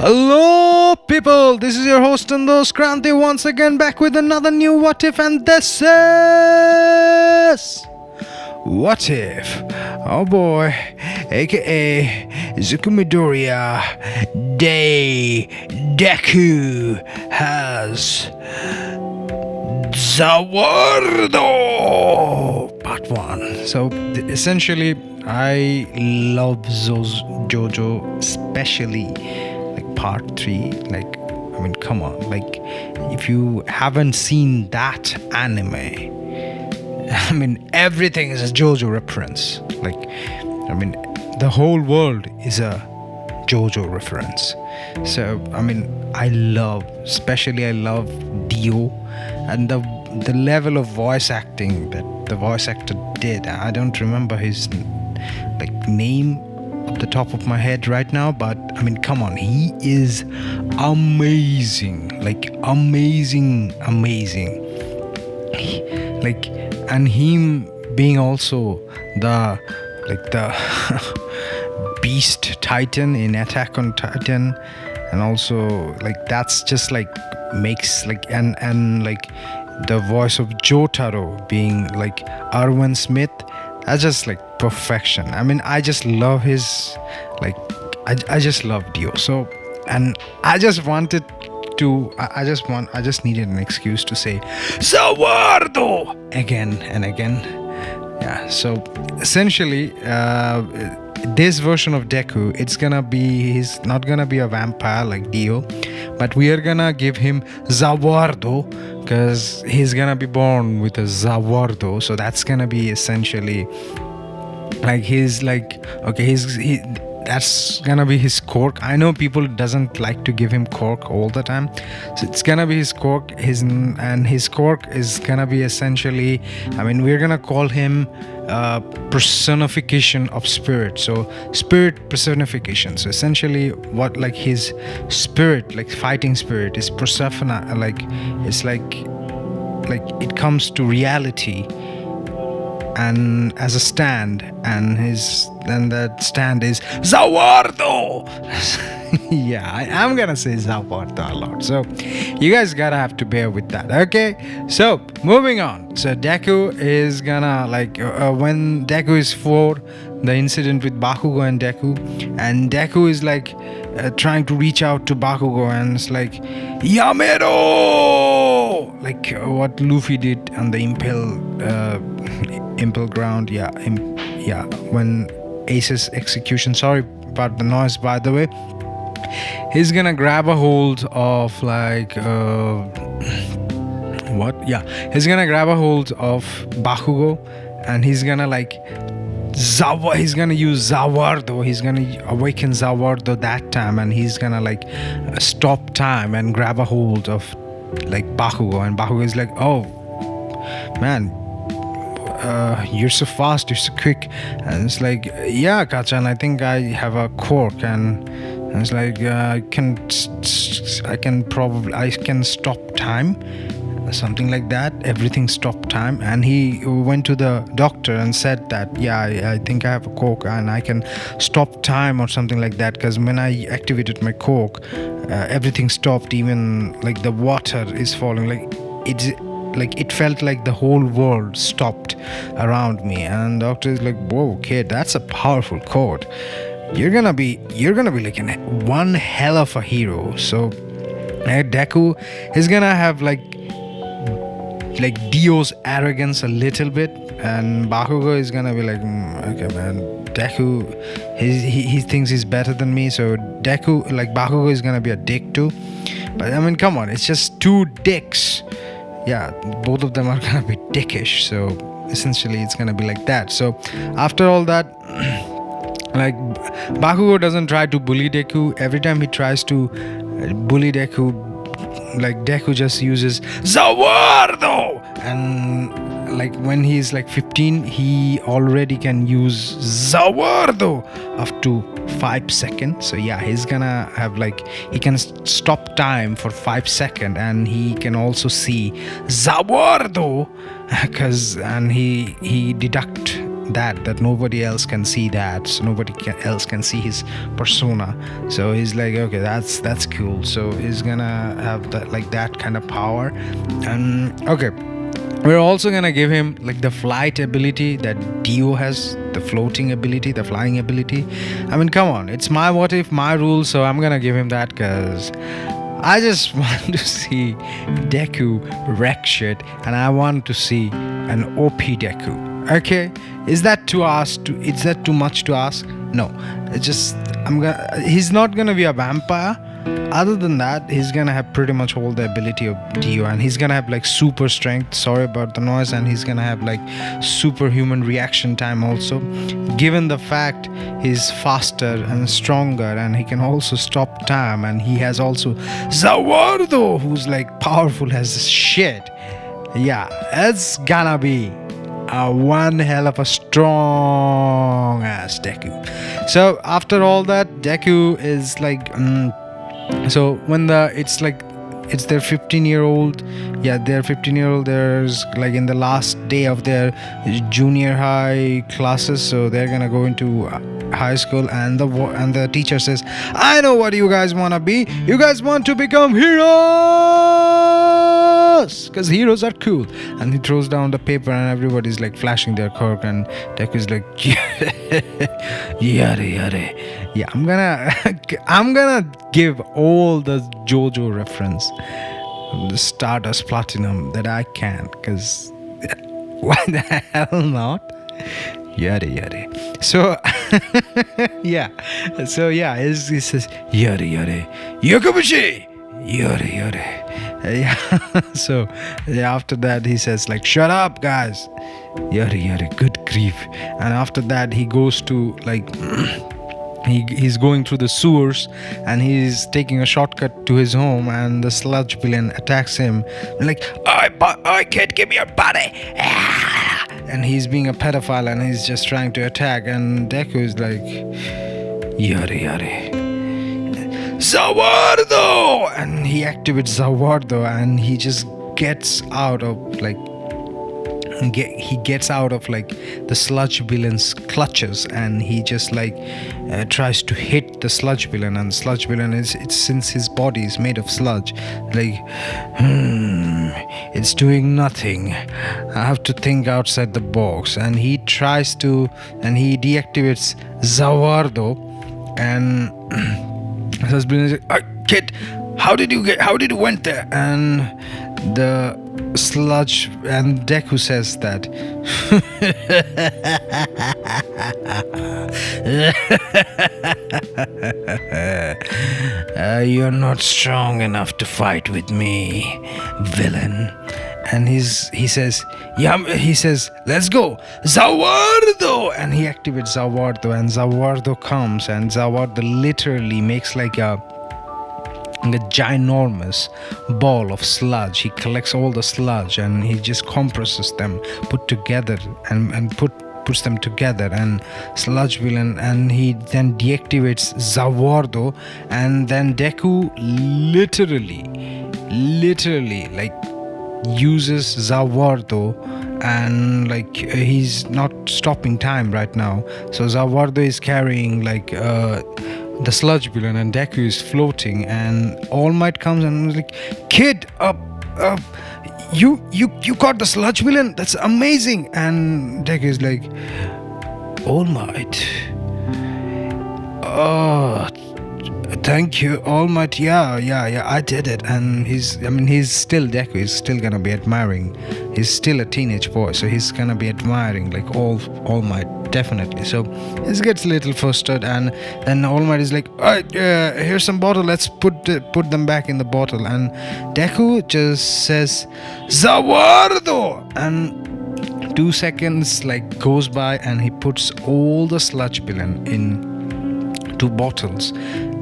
Hello people, this is your host and host Kranti once again back with another new What If, and this is What If? Oh boy, aka Zukumidoria Deku has Wardudo Part 1. So essentially I love Jojo, especially like Part 3. Like, I mean, come on, like if you haven't seen that anime, I mean, everything is a Jojo reference. Like, I mean, the whole world is a Jojo reference. So, I mean, I love Dio, and the level of voice acting that the voice actor did. I don't remember his like name off the top of my head right now, but I mean, come on, he is amazing, like amazing. Like, and him being also the beast titan in Attack on Titan, and also like that's just like makes like and like the voice of Jotaro being like Arwen Smith, that's just like perfection. I mean, I just love his like I just love Dio. So, and I just wanted to I just needed an excuse to say Sawardo again and again. Yeah, so essentially this version of Deku, he's not gonna be a vampire like Dio, but we are gonna give him Zawardo because he's gonna be born with a Zawardo. So that's gonna be essentially like that's gonna be his quirk. I know people doesn't like to give him quirk all the time, so it's gonna be his quirk. His quirk is gonna be essentially, I mean, we're gonna call him personification of spirit. So spirit personification. So essentially what like his spirit, like fighting spirit, is Persephone. Like it's like it comes to reality and as a stand, and that stand is Zawardo. Yeah, I'm gonna say Zawardo a lot, so you guys gotta have to bear with that. Okay, so moving on. So Deku is gonna like when Deku is 4, the incident with Bakugo and Deku is like trying to reach out to Bakugo, and it's like Yamero, like what Luffy did on the Impel ground. Yeah, when Ace's execution. Sorry about the noise, by the way. He's gonna grab a hold of like he's gonna grab a hold of Bakugo, and he's gonna like he's gonna use Zawardo. He's gonna awaken Zawardo that time, and he's gonna like stop time and grab a hold of like Bakugo, and Bakugo is like, oh man, you're so fast, you're so quick. And it's like, yeah, Kachan, I think I have a quirk, and it's like I can stop time, something like that. Everything stopped time, and he went to the doctor and said that, yeah, I think I have a quirk and I can stop time or something like that, because when I activated my quirk, everything stopped, even like the water is falling, it felt like the whole world stopped around me. And the doctor is like, whoa, kid, that's a powerful code. You're gonna be like one hell of a hero. So Deku is gonna have like Dio's arrogance a little bit, and Bakugo is gonna be like, okay man, Deku, he thinks he's better than me. So Deku, like Bakugo, is gonna be a dick too. But I mean, come on, it's just two dicks. Yeah, both of them are gonna be dickish. So essentially it's gonna be like that. So after all that, like Bakugo doesn't try to bully Deku. Every time he tries to bully Deku, like Deku just uses Zawardo, and like when he's like 15, he already can use Zawardo up to 5 seconds. So yeah, he's gonna have like, he can stop time for 5 seconds, and he can also see Zawardo, and he deduct that nobody else can see that, so else can see his persona. So he's like, okay, that's cool. So he's gonna have that, like, that kind of power. And okay, we're also gonna give him like the flight ability that Dio has, the floating ability, the flying ability. I mean, come on, it's my what if, my rules, so I'm gonna give him that because I just want to see Deku wreck shit, and I want to see an OP Deku. Okay, is that too much to ask? No, it's just he's not gonna be a vampire. Other than that, he's gonna have pretty much all the ability of Dio, and he's gonna have like super strength, sorry about the noise, and he's gonna have like superhuman reaction time also, given the fact he's faster and stronger, and he can also stop time, and he has also Zawardo, who's like powerful as shit. Yeah, it's gonna be one hell of a strong ass Deku. So after all that, Deku is like so when it's their 15-year-old, they're 15-year-old, there's like in the last day of their junior high classes, so they're gonna go into high school, and the teacher says, I know what you guys want to be. You guys want to become heroes because heroes are cool. And he throws down the paper, and everybody's like flashing their cork, and Deku's like yada yada. Yeah, I'm gonna give all the Jojo reference, the Stardust Platinum that I can, because why the hell not? Yada yada. So he says yada yada Yokobushi yada yada. Yeah. So after that he says like, shut up guys, yada yada. Good grief. And after that he goes to like he's going through the sewers, and he's taking a shortcut to his home, and the sludge villain attacks him like, I kid, give me your body. And he's being a pedophile, and he's just trying to attack, and Deku is like yada yada Zawardo, and he activates Zawardo, and he just gets out of like the sludge villain's clutches, and he just like tries to hit the sludge villain, and the sludge villain since his body is made of sludge, like it's doing nothing, I have to think outside the box. And he deactivates Zawardo, and his husband is like, kid, how did you went there? And the sludge, and Deku says that you're not strong enough to fight with me, villain. And he says, let's go, Zawardo. And he activates Zawardo, and Zawardo comes, and Zawardo literally makes like a ginormous ball of sludge. He collects all the sludge, and he just compresses them, put together, and puts them together, and sludge villain, and he then deactivates Zawardo, and then Deku literally like uses Zawardo, and like he's not stopping time right now, so Zawardo is carrying like the sludge villain, and Deku is floating, and All Might comes and was like, kid, you caught the sludge villain, that's amazing. And Deku is like, All Might, oh, thank you, All Might. Yeah, I did it. And he's still Deku. He's still gonna be admiring. He's still a teenage boy, so he's gonna be admiring like All Might, definitely. So he gets a little frustrated, and then All Might is like, alright, here's some bottle. Let's put them back in the bottle. And Deku just says, Zawardo, and 2 seconds like goes by, and he puts all the sludge villain in 2 bottles,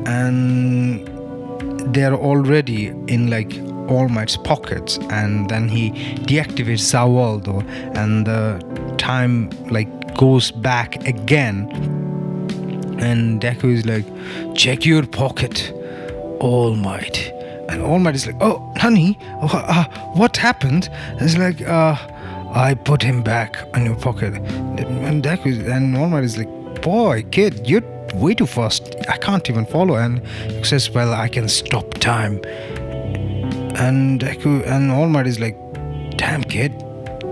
and they're already in like All Might's pockets. And then he deactivates Zawardo, and the time like goes back again, and Deku is like, check your pocket, All Might. And All Might is like, oh honey, what happened? It's like I put him back in your pocket. And All Might is like, boy, kid, you're way too fast. I can't even follow. And Deku says, well, I can stop time. And All Might is like, damn, kid,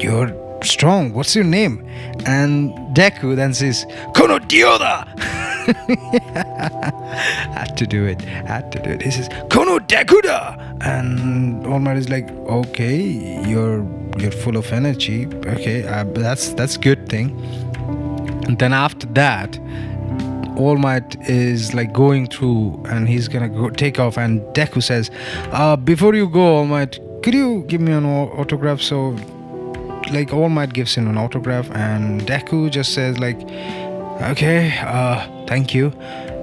you're strong. What's your name? And Deku then says, Kono Dioda. Had to do it. He says, Kono Dekuda. And All Might is like, okay, you're full of energy. Okay, that's good thing. And then after that, All Might is like going through, and he's gonna go take off. And Deku says, before you go, All Might, could you give me an autograph? So like All Might gives him an autograph, and Deku just says like, okay, thank you.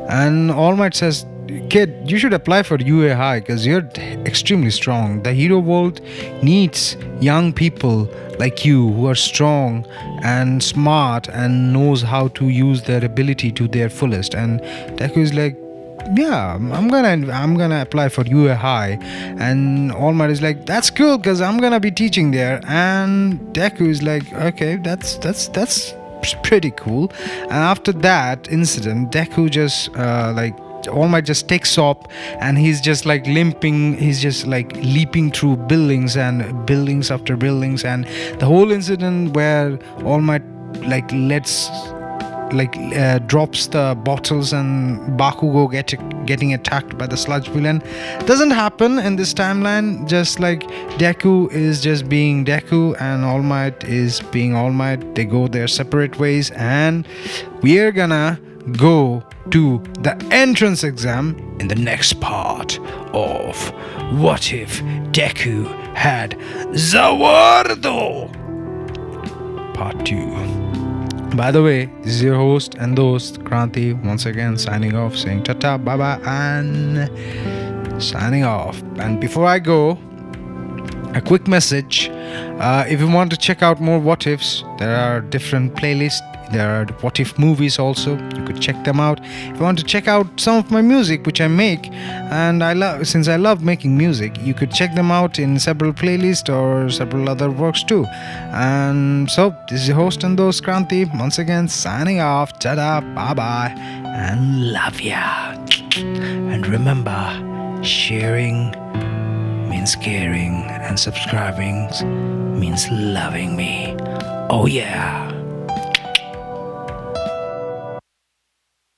And All Might says, kid, you should apply for UA High because you're extremely strong. The hero world needs young people like you who are strong and smart and knows how to use their ability to their fullest. And Deku is like, yeah, I'm gonna apply for UA High. And All Might is like, that's cool because I'm gonna be teaching there. And Deku is like, okay, that's pretty cool. And after that incident, Deku just All Might just takes up, and he's just like limping. He's just like leaping through buildings and buildings after buildings, and the whole incident where All Might like drops the bottles and Bakugo getting attacked by the sludge villain doesn't happen in this timeline. Just like Deku is just being Deku and All Might is being All Might. They go their separate ways, and we're gonna go to the entrance exam in the next part of What If Deku Had Wardudo Part 2. By the way, this is your host and host Kranti once again signing off, saying tata, bye bye, and signing off. And before I go, a quick message. If you want to check out more what ifs, there are different playlists. There are what if movies also. You could check them out. If you want to check out some of my music which I make, and since I love making music, you could check them out in several playlists or several other works too. And so this is your host and host Kranti once again signing off. Ta-da, bye-bye, and love ya. And remember, sharing means caring, and subscribing means loving me. Oh yeah.